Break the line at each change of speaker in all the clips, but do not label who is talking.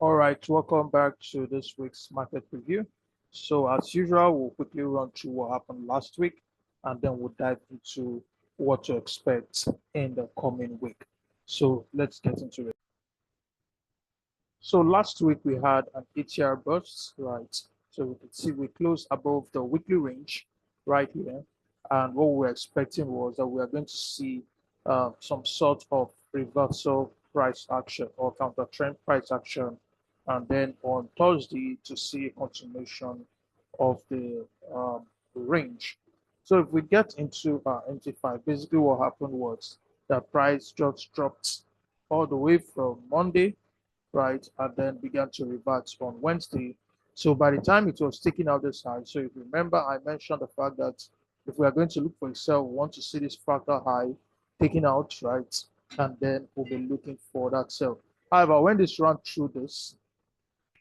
All right, welcome back to this week's market review. So, as usual, we'll quickly run through what happened last week and then we'll dive into what to expect in the coming week. So, let's get into it. So, last week we had an ATR burst, right? So, we could see we closed above the weekly range right here. And what we were expecting was that we are going to see some sort of reversal price action or counter trend price action, and then on Thursday to see a continuation of the range. So if we get into MT5, basically what happened was the price just dropped all the way from Monday, right, and then began to revert on Wednesday. So by the time it was taking out this high, so if you remember, I mentioned the fact that if we are going to look for a sell, we want to see this fractal high taken out, right, and then we'll be looking for that sell. However, when this ran through this,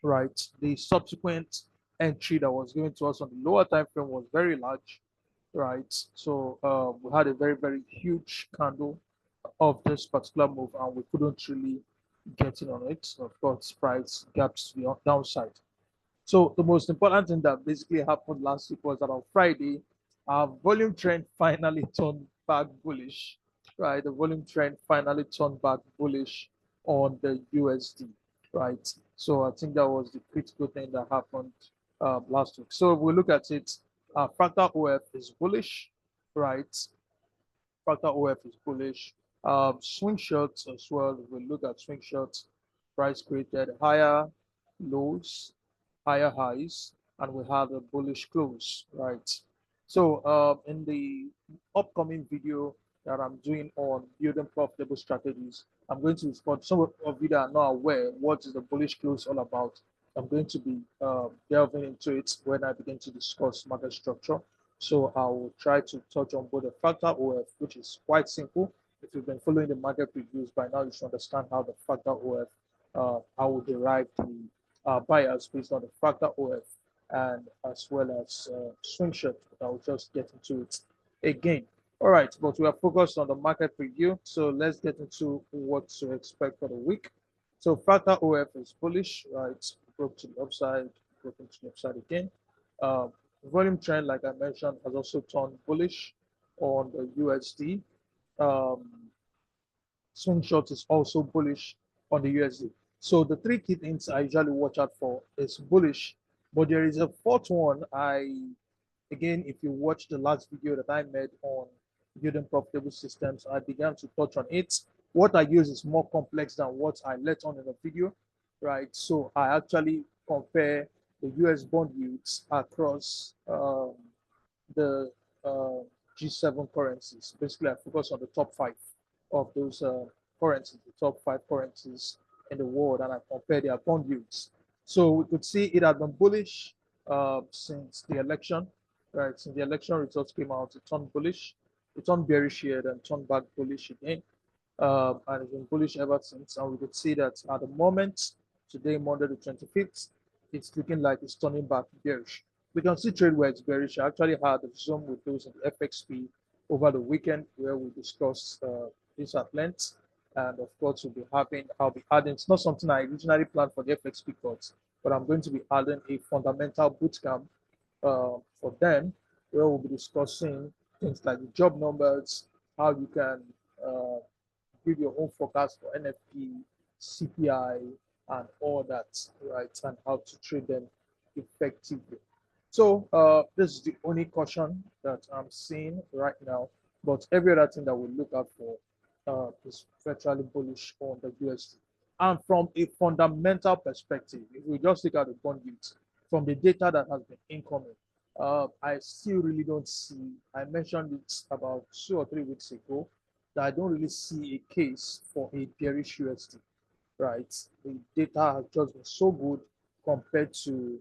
right, the subsequent entry that was given to us on the lower time frame was very large, right? So we had a very huge candle of this particular move, and we couldn't really get in on it. Of course, price gaps to the downside. So the most important thing that basically happened last week was that on Friday, our volume trend finally turned back bullish, right? The volume trend finally turned back bullish on the USD, right? So I think that was the critical thing that happened last week. So if we look at it, fractal OF is bullish, right? Fractal OF is bullish. Swing shots as well. If we look at swing shots, price created higher lows, higher highs, and we have a bullish close, right? So in the upcoming video that I'm doing on building profitable strategies, I'm going to, for some of you that are not aware what is the bullish close all about, I'm going to be delving into it when I begin to discuss market structure. So I will try to touch on both the factor OF, which is quite simple. If you've been following the market reviews by now, you should understand how the factor OF, I will derive the buyers based on the factor OF and as well as swing shot. I will just get into it again. All right, but we are focused on the market review. So let's get into what to expect for the week. So factor OF is bullish, right? Broke to the upside, broken to the upside again. Uh, Volume trend, like I mentioned, has also turned bullish on the USD. Um, Swing short is also bullish on the USD. So the three key things I usually watch out for is bullish, but there is a fourth one. Again, if you watch the last video that I made on building profitable systems, I began to touch on it. What I use is more complex than what I let on in the video, right? So I actually compare the US bond yields across the uh, G7 currencies. Basically, I focus on the top five of those currencies, the top five currencies in the world, and I compare their bond yields. So we could see it has been bullish since the election, right? Since the election results came out, it turned bullish, it turned bearish here, then turned back bullish again. And it's been bullish ever since. And we could see that at the moment, today, Monday the 25th, it's looking like it's turning back bearish. We can see trade where it's bearish. I actually had a Zoom with those in the FXP over the weekend where we discussed this at length. And of course, I'll be adding, it's not something I originally planned for the FXP course, but I'm going to be adding a fundamental bootcamp for them where we'll be discussing things like the job numbers, how you can uh, give your own forecast for NFP, CPI, and all that, right? And how to trade them effectively. So this is the only caution that I'm seeing right now. But every other thing that we look out for is virtually bullish on the USD. And from a fundamental perspective, if we just look at the bond yields from the data that has been incoming, I still really don't see. I mentioned it about 2 or 3 weeks ago that I don't really see a case for a bearish USD, right? The data has just been so good compared to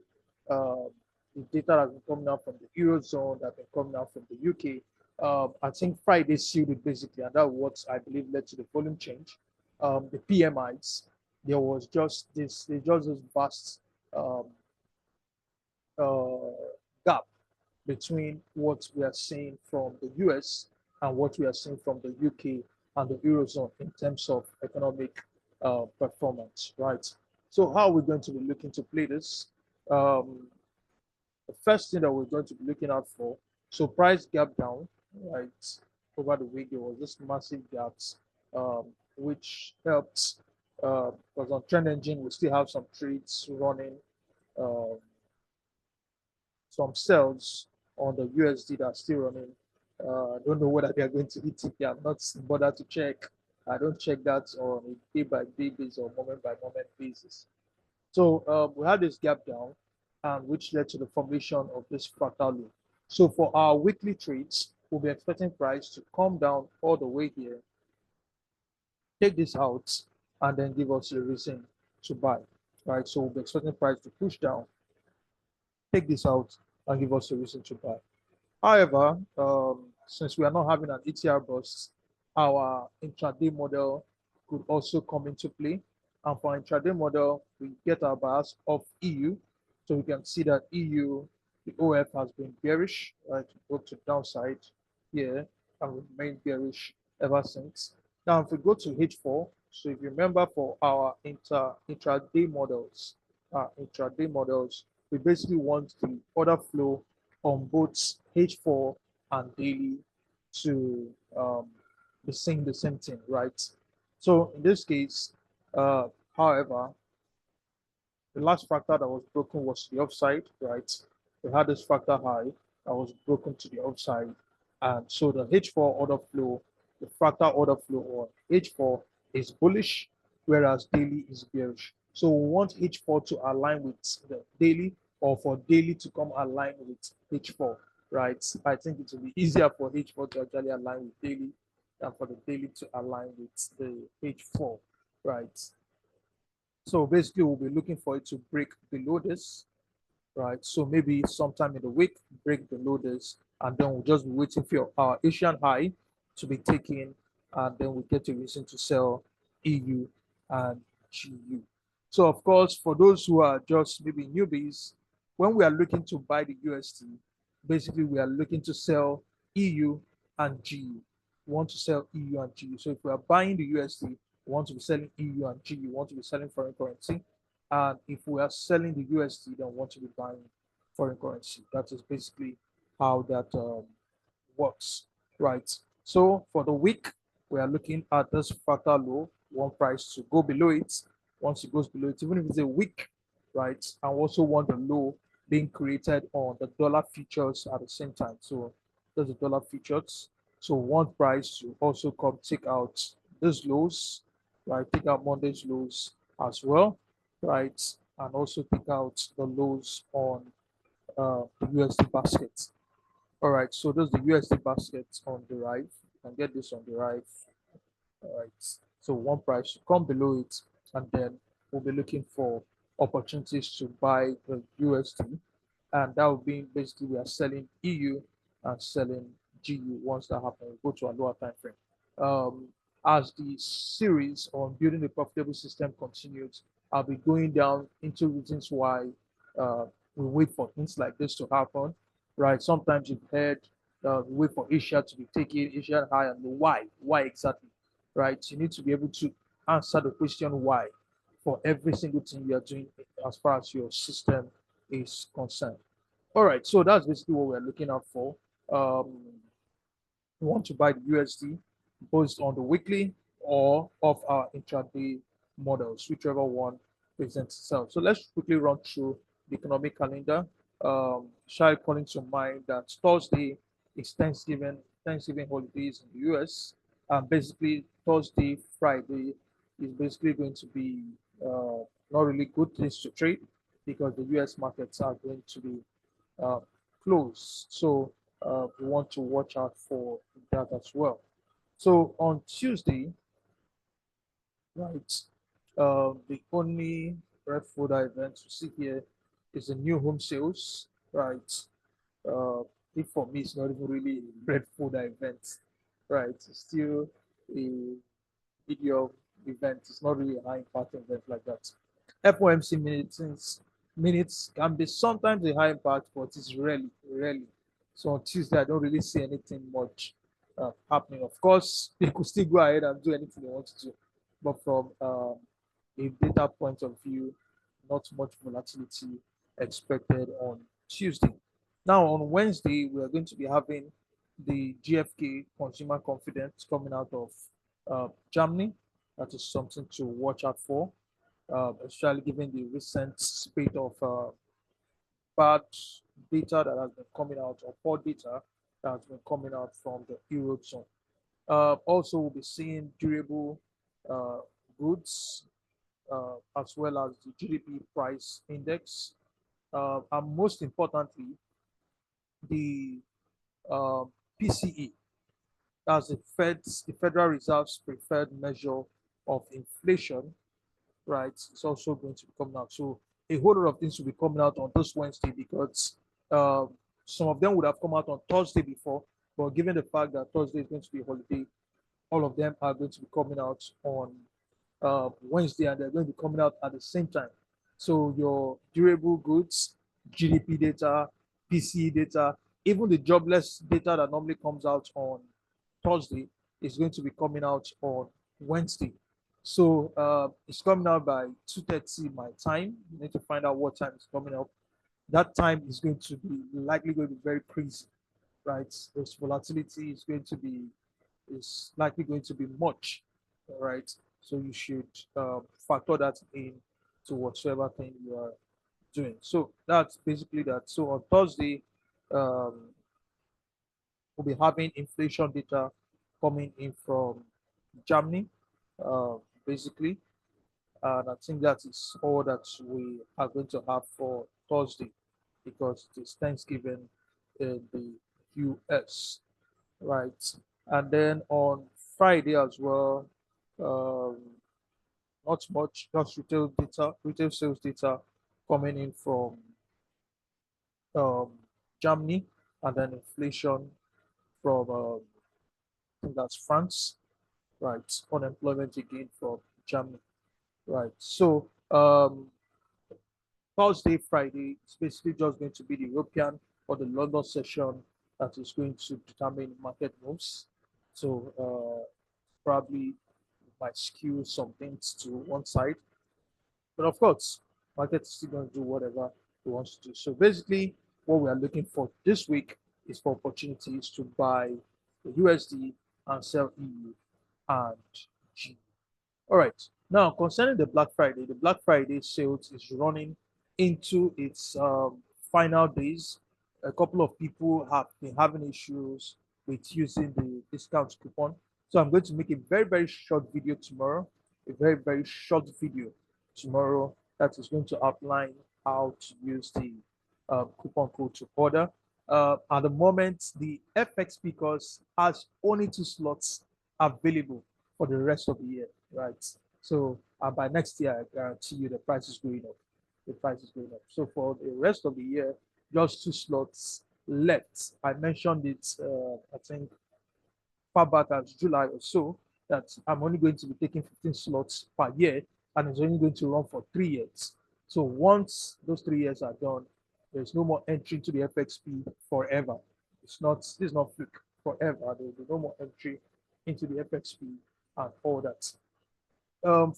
um, the data that's been coming out from the Eurozone, that's been coming out from the UK. I think Friday sealed it basically, and that's what I believe led to the volume change. The PMIs, there was just this vast um, uh, gap between what we are seeing from the US and what we are seeing from the UK and the Eurozone in terms of economic performance, right? So how are we going to be looking to play this? Um, the first thing that we're going to be looking out for, so price gap down, right? Over the week, there was this massive gaps, which helped, because on Trend Engine, we still have some trades running, um, some sales on the USD that are still running. I don't know whether they are going to hit it. They are not bothered to check. I don't check that on a day by day basis or moment by moment basis. So we had this gap down, which led to the formation of this fractal loop. So for our weekly trades, we'll be expecting price to come down all the way here, take this out, and then give us a reason to buy, right? So we'll be expecting price to push down, take this out, and give us a reason to buy. However, since we are not having an ETR bust, our intraday model could also come into play. And for intraday model, we get our bias of EU. So we can see that EU, the OF has been bearish, right? Go to downside here and remain bearish ever since. Now, if we go to H4, so if you remember for our intraday models, we basically want the order flow on both H4 and daily to be saying the same thing, right? So in this case, however, the last fractal that was broken was the upside, right? We had this fractal high that was broken to the upside. And so the H4 order flow, the fractal order flow on H4 is bullish, whereas daily is bearish. So we want H4 to align with the daily, or for daily to come align with H4, right? I think it will be easier for H4 to actually align with daily than for the daily to align with the H4, right? So basically, we'll be looking for it to break below this, right? So maybe sometime in the week, break below this, and then we'll just be waiting for our Asian high to be taken, and then we get a reason to sell EU and GU. So of course, for those who are just maybe newbies, when we are looking to buy the USD, basically we are looking to sell EU and GU. We want to sell EU and GU. So if we are buying the USD, we want to be selling EU and GU. We want to be selling foreign currency. And if we are selling the USD, then we want to be buying foreign currency. That is basically how that works, right? So for the week, we are looking at this fractal low, one price to go below it. Once it goes below it, even if it's a week, right? And also want the low being created on the dollar futures at the same time. So there's the dollar futures. So one price to also come take out these lows, right? Take out Monday's lows as well, right? And also take out the lows on the USD basket. All right, so there's the USD basket on the right. You can get this on the right. All right, so one price should come below it, and then we'll be looking for opportunities to buy the USD, and that will be basically we are selling EU and selling GU. Once that happens, we'll go to a lower time frame. As the series on building a profitable system continues, I'll be going down into reasons why we wait for things like this to happen, right? Sometimes you've heard we wait for Asia to be taken, Asia high, and why exactly, right? You need to be able to answer the question why for every single thing you are doing as far as your system is concerned. All right, so that's basically what we're looking out for. Um, we want to buy the USD based on the weekly or of our intraday models, whichever one presents itself. So let's quickly run through the economic calendar. Shall calling to mind that Thursday is Thanksgiving holidays in the US. Basically, Thursday, Friday is basically going to be not really good days to trade because the US markets are going to be uh, closed. So we want to watch out for that as well. So on Tuesday, right, the only bread fodder event you see here is the new home sales, right? Uh, if for me, it's not even really a bread fodder event, right? It's still a video event. It's not really a high impact event like that. FOMC minutes can be sometimes a high impact, but it's rarely. So on Tuesday, I don't really see anything much happening. Of course, they could still go ahead and do anything they want to do, but from a data point of view, not much volatility expected on Tuesday. Now, on Wednesday, we are going to be having the GfK consumer confidence coming out of Germany. That is something to watch out for, especially given the recent spate of bad data that has been coming out, or poor data that has been coming out from the Eurozone. Also, we'll be seeing durable goods as well as the GDP price index, and most importantly, the PCE. That's the Federal Reserve's preferred measure of inflation, right? It's also going to be coming out. So a whole lot of things will be coming out on this Wednesday because uh, some of them would have come out on Thursday before, but given the fact that Thursday is going to be a holiday, all of them are going to be coming out on Wednesday, and they're going to be coming out at the same time. So your durable goods, GDP data, PCE data, even the jobless data that normally comes out on Thursday is going to be coming out on Wednesday. So it's coming out by 2:30 my time. You need to find out what time it's coming out. That time is going to be likely going to be very crazy, right? This volatility is likely going to be much, all right? So you should factor that in to whatsoever thing you are doing. So that's basically that. So on Thursday, um, we'll be having inflation data coming in from Germany, uh, basically. And I think that is all that we are going to have for Thursday because it is Thanksgiving in the US, right? And then on Friday as well, um, not much, just retail data, retail sales data coming in from um, Germany, and then inflation from I think that's France, right? Unemployment again from Germany, right? So Thursday, Friday, it's basically just going to be the European or the London session that is going to determine market moves. So probably might skew some things to one side. But of course, market is still going to do whatever it wants to do. So basically, what we are looking for this week is for opportunities to buy the USD and sell EU and G. All right. Now, concerning the Black Friday sales is running into its final days. A couple of people have been having issues with using the discount coupon. So I'm going to make a very, very short video tomorrow, a very, very short video tomorrow that is going to outline how to use the coupon code to order. At the moment, the FX Speakers has only 2 slots available for the rest of the year, right? So by next year, I guarantee you the price is going up. The price is going up. So for the rest of the year, just 2 slots left. I mentioned it, I think, far back as July or so, that I'm only going to be taking 15 slots per year, and it's only going to run for 3 years. So once those 3 years are done, there's no more entry to the FXP forever. This is not fluke forever. There will be no more entry into the FXP and all that.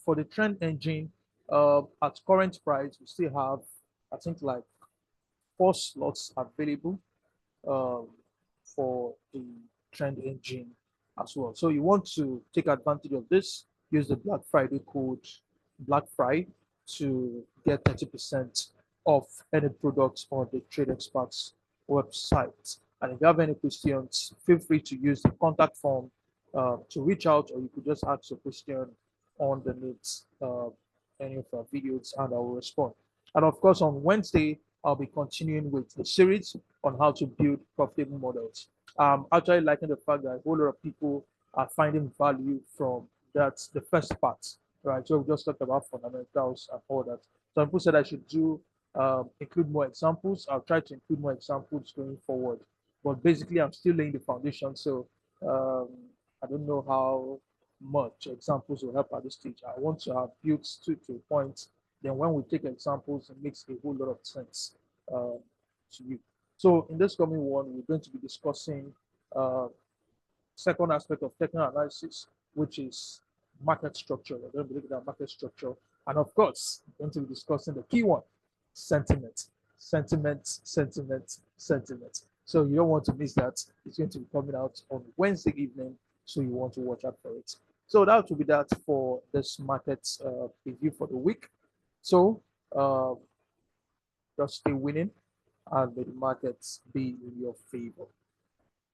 For the trend engine, at current price, we still have, I think, like 4 slots available um, for the trend engine as well. So you want to take advantage of this, use the Black Friday code Black Friday to get 30% off any products on the Trade Experts website. And if you have any questions, feel free to use the contact form to reach out, or you could just ask a question underneath any of our videos and I will respond. And of course, on Wednesday, I'll be continuing with the series on how to build profitable models. Actually liking the fact that a whole lot of people are finding value from that, the first part, right? So we just talked about fundamentals and all that. Some people said I should include more examples. I'll try to include more examples going forward. But basically, I'm still laying the foundation. So um, I don't know how much examples will help at this stage. I want to have built to a point. Then when we take examples, it makes a whole lot of sense to you. So in this coming one, we're going to be discussing second aspect of technical analysis, which is market structure. We're going to be looking at market structure. And of course, we're going to be discussing the key one, sentiment. Sentiment. So you don't want to miss that. It's going to be coming out on Wednesday evening. So you want to watch out for it. So that will be that for this market review for the week. So just stay winning and may the markets be in your favor.